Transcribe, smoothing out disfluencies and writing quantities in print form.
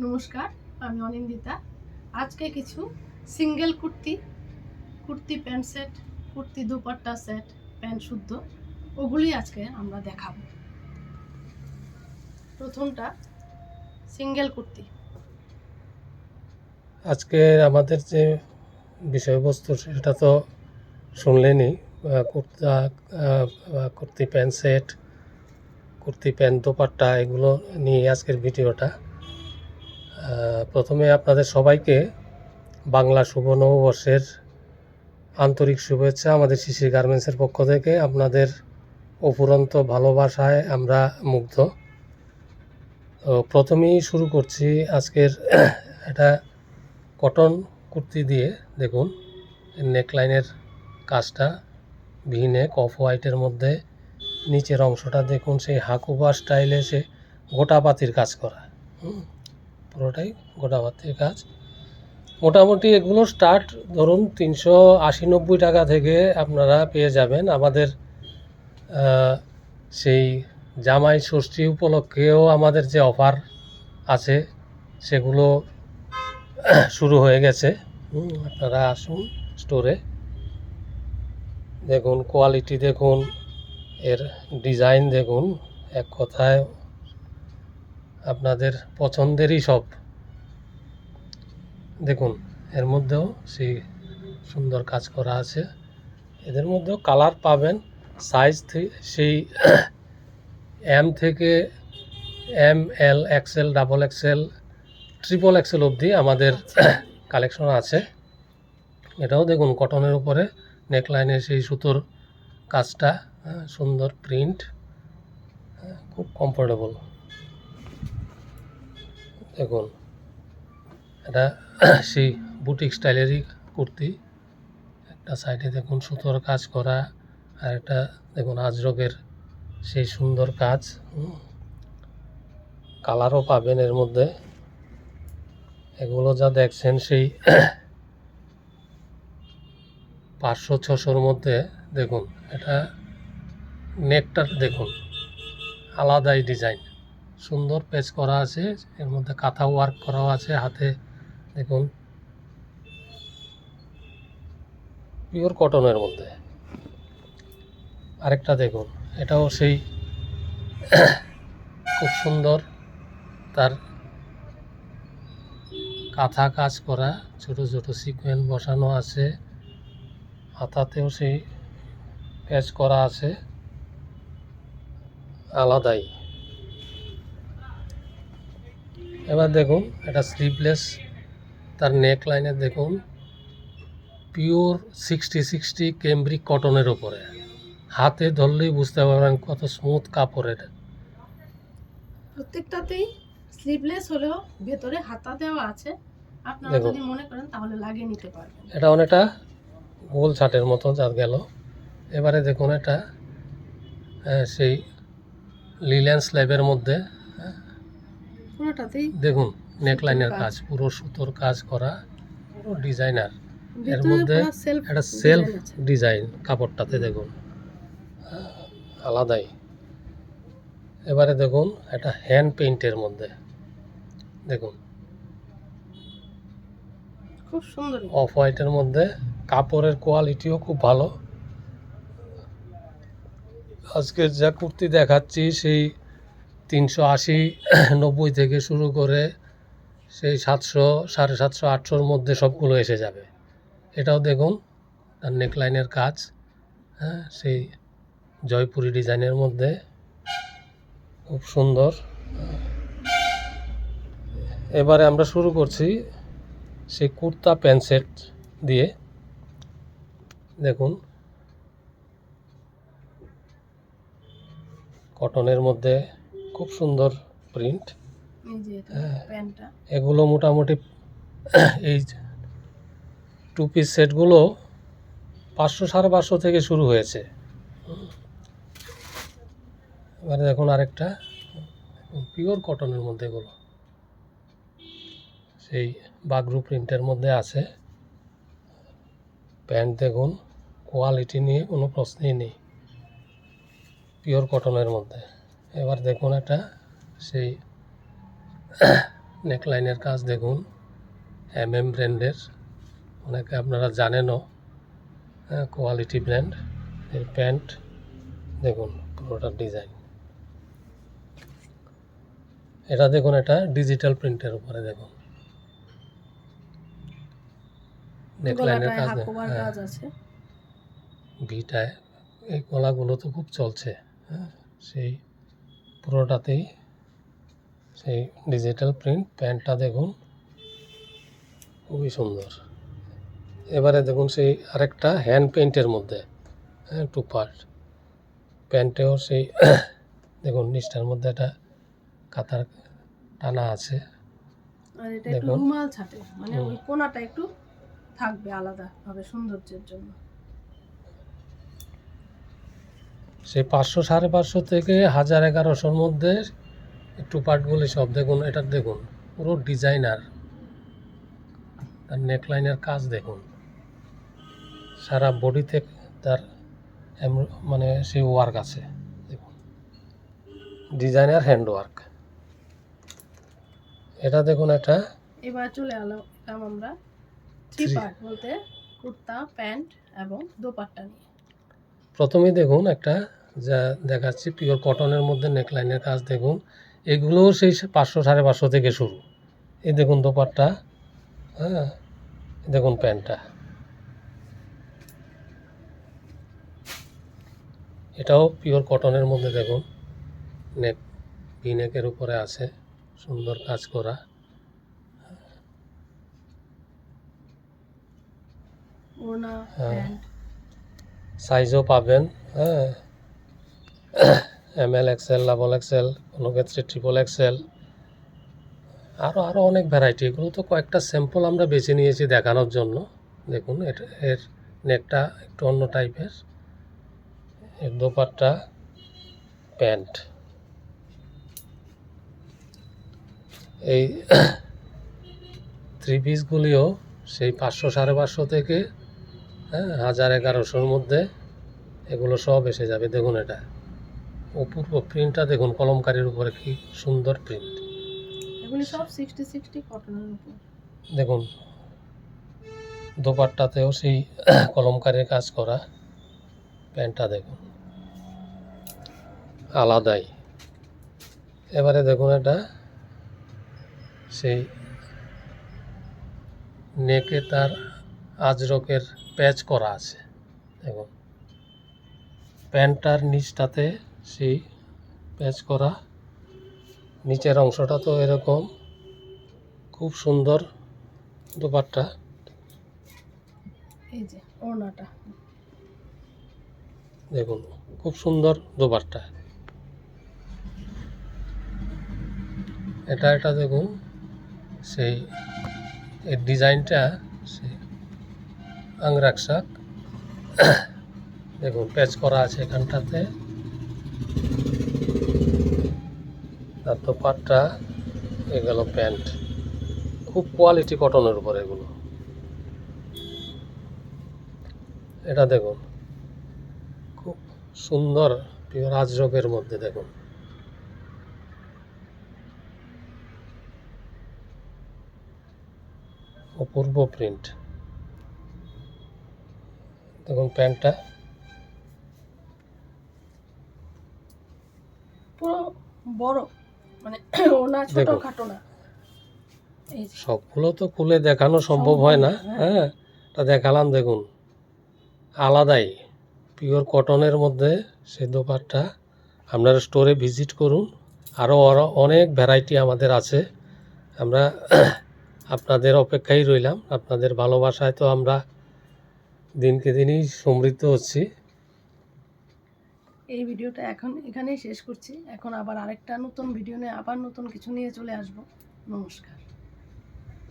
নমস্কার, আমি অনিন্দিতা। আজকে কিছু single kurti pant set, kurti dupatta set, pant শুদ্ধ ওগুলি আজকে আমরা দেখাবো। প্রথমটা সিঙ্গেল কুর্তি। আজকে আমাদের যে বিষয়বস্তু সেটা তো শুনলেনই। Kurti pant set, kurti pant dupatta এগুলো নিয়ে আজকের ভিডিওটা। প্রথমে আপনাদের সবাইকে বাংলা শুভ নববর্ষের আন্তরিক শুভেচ্ছা। আমাদের শিশির গার্মেন্টসের পক্ষ থেকে আপনাদের অফুরন্ত ভালোবাসায় আমরা মুগ্ধ। তো প্রথমেই শুরু করছি আজকের এটা কটন কুর্তি দিয়ে। দেখুন নেকলাইনের কাজটা ভি নেক অফ হোয়াইটের মধ্যে, নিচের অংশটা দেখুন সেই হাকুবা স্টাইলে সে গোটাপাতির কাজ করা, পুরোটাই গোটাপাতির কাজ। মোটামুটি এগুলো স্টার্ট ধরুন 380-90 টাকা থেকে আপনারা পেয়ে যাবেন। আমাদের সেই জামাই ষষ্ঠী উপলক্ষেও আমাদের যে অফার আছে সেগুলো শুরু হয়ে গেছে। আপনারা আসুন স্টোরে, দেখুন কোয়ালিটি দেখুন, এর ডিজাইন দেখুন, এক কথায় আপনাদের পছন্দেরই সব। দেখুন এর মধ্যেও সেই সুন্দর কাজ করা আছে। এদের মধ্যেও কালার পাবেন, সাইজ সেই এম থেকে M, L, XL, double XL, triple XL অবধি আমাদের কালেকশন আছে। এটাও দেখুন কটনের উপরে নেকলাইনে সেই সুতোর কাজটা, সুন্দর প্রিন্ট, খুব কমফোর্টেবল। দেখুন এটা সেই বুটিক স্টাইলেরই কুর্তি। একটা সাইডে দেখুন সুতোর কাজ করা, আর একটা দেখুন আজরকের সেই সুন্দর কাজ। কালারও পাবেন এর মধ্যে। এগুলো যা দেখছেন সেই 500-600-র মধ্যে। দেখুন এটা নেকটার দেখুন আলাদাই ডিজাইন, সুন্দর পেজ করা আছে, এর মধ্যে কাঁথা ওয়ার্ক করাও আছে হাতে। দেখুন পিওর কটনের মধ্যে। আরেকটা দেখুন, এটাও সেই খুব সুন্দর, তার কাঁথা কাজ করা, ছোট ছোট সিকোয়েন্স বসানো আছে, হাতাতেও সেই প্যাচ করা আছে, আলাদাই। এবার দেখুন এটা স্লিভলেস, তার নেক লাইনে দেখুন পিওর 60-60 ক্যামব্রিক কটনের উপরে। হাতে ধরলেই বুঝতে পারবেন কত স্মুথ কাপড়ের। প্রত্যেকটাতেই স্লিভলেস হলেও ভেতরে হাতা দেওয়া আছে, আপনারা যদি মনে করেন তাহলে লাগিয়ে নিতে পারবেন। এটা অনেকটা গোল ছাটের মতো যা গেল। এবারে দেখুন এটা সেই লিলেন স্ল্যাবের মধ্যে, পুরোটাতেই দেখুন নেকলাইনের কাজ, পুরো সুতোর কাজ করা, পুরো ডিজাইনার। এর মধ্যে একটা সেলফ ডিজাইন কাপড়টাতে দেখুন আলাদাই। এবারে দেখুন একটা হ্যান্ড পেইন্টের মধ্যে, দেখুন খুব সুন্দর অফ হোয়াইটের মধ্যে, কাপড়ের কোয়ালিটিও খুব ভালো। আজকে যা কুর্তি দেখাচ্ছি সেই 380-90 থেকে শুরু করে সেই 700, 750, 800-র মধ্যে সবগুলো এসে যাবে। এটাও দেখুন তার নেকলাইনের কাজ, সেই জয়পুরি ডিজাইনের মধ্যে খুব সুন্দর। এবারে আমরা শুরু করছি সেই কুর্তা প্যান্ট সেট দিয়ে। দেখুন কটনের মধ্যে খুব সুন্দর প্রিন্ট। এগুলো মোটামুটি এই 2 পিস সেটগুলো 500-550 থেকে শুরু হয়েছে। এবারে দেখুন আরেকটা পিওর কটনের মধ্যে, এগুলো সেই বাগরু প্রিন্টের মধ্যে আছে। প্যান্ট দেখুন কোয়ালিটি নিয়ে কোনো প্রশ্নই নেই, পিওর কটনের মধ্যে। এবার দেখুন এটা সেই নেকলাইনের কাজ দেখুন, ব্র্যান্ডের, অনেকে আপনারা জানেনও, কোয়ালিটি ব্র্যান্ড। এই প্যান্ট দেখুন পুরোটা ডিজাইন। এটা দেখুন, এটা ডিজিটাল প্রিন্টের উপরে দেখুন নেকলাইনের গলাটায় কাজ। হাকোবার কাজ আছে। ভিটায় এই গলাগুলো তো খুব চলছে, সেই পুরোটাতেই সেই ডিজিটাল প্রিন্ট। প্যান্টটা দেখুন খুবই সুন্দর। এবারে দেখুন সেই আরেকটা হ্যান্ড পেইন্টের মধ্যে, টু পার্ট। প্যান্টেও সেই দেখুন নিচটার মধ্যে একটা কাতার টানা আছে। আর এটা একটু দেখুন। রুমাল ছাটে, মানে ওই কোনাটা একটু থাকবে আলাদা ভাবে সৌন্দর্যের জন্য। সেই 500, 550 থেকে 1000, 1100-র মধ্যে টু পার্টগুলি সব দেখুন। এটা দেখুন পুরো ডিজাইনার, তার নেকলাইনের কাজ দেখুন, সারা বডিতে তার মানে সেই ওয়ার্ক আছে দেখুন, ডিজাইনার হ্যান্ড ওয়ার্ক। এটা দেখুন, এটা এবার চলে এলাম আমরা থ্রি পার্ট বলতে কুর্তা, প্যান্ট এবং দোপাট্টা নিয়ে। প্রথমেই দেখুন একটা যা দেখাচ্ছি পিওর কটনের মধ্যে নেকলাইনের কাজ দেখুন। এগুলোও সেই 500, 550 থেকে শুরু। এই দেখুন দোপাট্টা, দেখুন প্যান্টটা, এটাও পিওর কটনের মধ্যে দেখুন, নেক ভিনেকের উপরে আছে, সুন্দর কাজ করা। ওড়না, প্যান্ট সাইজও পাবেন, ML, XL, ডাবল XL, কোনো ক্ষেত্রে ট্রিপল XL, আরও অনেক ভ্যারাইটি। এগুলো তো কয়েকটা স্যাম্পল আমরা বেছে নিয়েছি দেখানোর জন্য। দেখুন এর নেকটা একটু অন্য টাইপের, এর দোপাট্টা, প্যান্ট। এই থ্রি পিসগুলিও সেই 500, 550 থেকে 1000, 1100-র মধ্যে এগুলো সব এসে যাবে। দেখুন এটা অপূর্ব প্রিন্টটা দেখুন, কলমকারির উপরে কি সুন্দর প্রিন্ট। এগুলি সব 60 কটনের উপর। দেখুন দোপাট্টাতেও সেই কলমকারির কাজ করা। প্যান্টটা দেখুন আলাদাই। এবারে দেখুন এটা সেই নেকে তার আজরকের প্যাচ করা আছে দেখুন, প্যান্টটার নিচটাতে সেই প্যাচ করা, নিচের অংশটা তো এরকম, খুব সুন্দর দোপাট্টা। এই যে ওড়নাটা দেখুন খুব সুন্দর দোপাট্টা। এটা দেখুন সেই এর ডিজাইনটা সেই আংরাকশাক দেখুন প্যাচ করা আছে এখানটাতে। আর দোপাট্টা, এগুলো প্যান্ট, খুব কোয়ালিটি কটনের উপর এগুলো। এটা দেখুন খুব সুন্দর পিওর আজরকের মধ্যে দেখুন, অপূর্ব প্রিন্ট। দেখুন প্যান্টটা পুরো বড়, মানে ওড়না ছোট খাটো না। এই যে সবগুলো তো খুলে দেখানো সম্ভব হয় না, তা দেখালাম। দেখুন আলাদাই পিওর কটনের মধ্যে সেই দোপাট্টা। আপনারা স্টোরে ভিজিট করুন, আরও অনেক ভ্যারাইটি আমাদের আছে। আমরা আপনাদের অপেক্ষায় রইলাম। আপনাদের ভালোবাসায় তো আমরা দিনকে দিনই সমৃদ্ধ হচ্ছি। এই ভিডিওটা এখন এখানেই শেষ করছি। এখন আবার আরেকটা নতুন ভিডিও নিয়ে আবার নতুন কিছু নিয়ে চলে আসব। নমস্কার।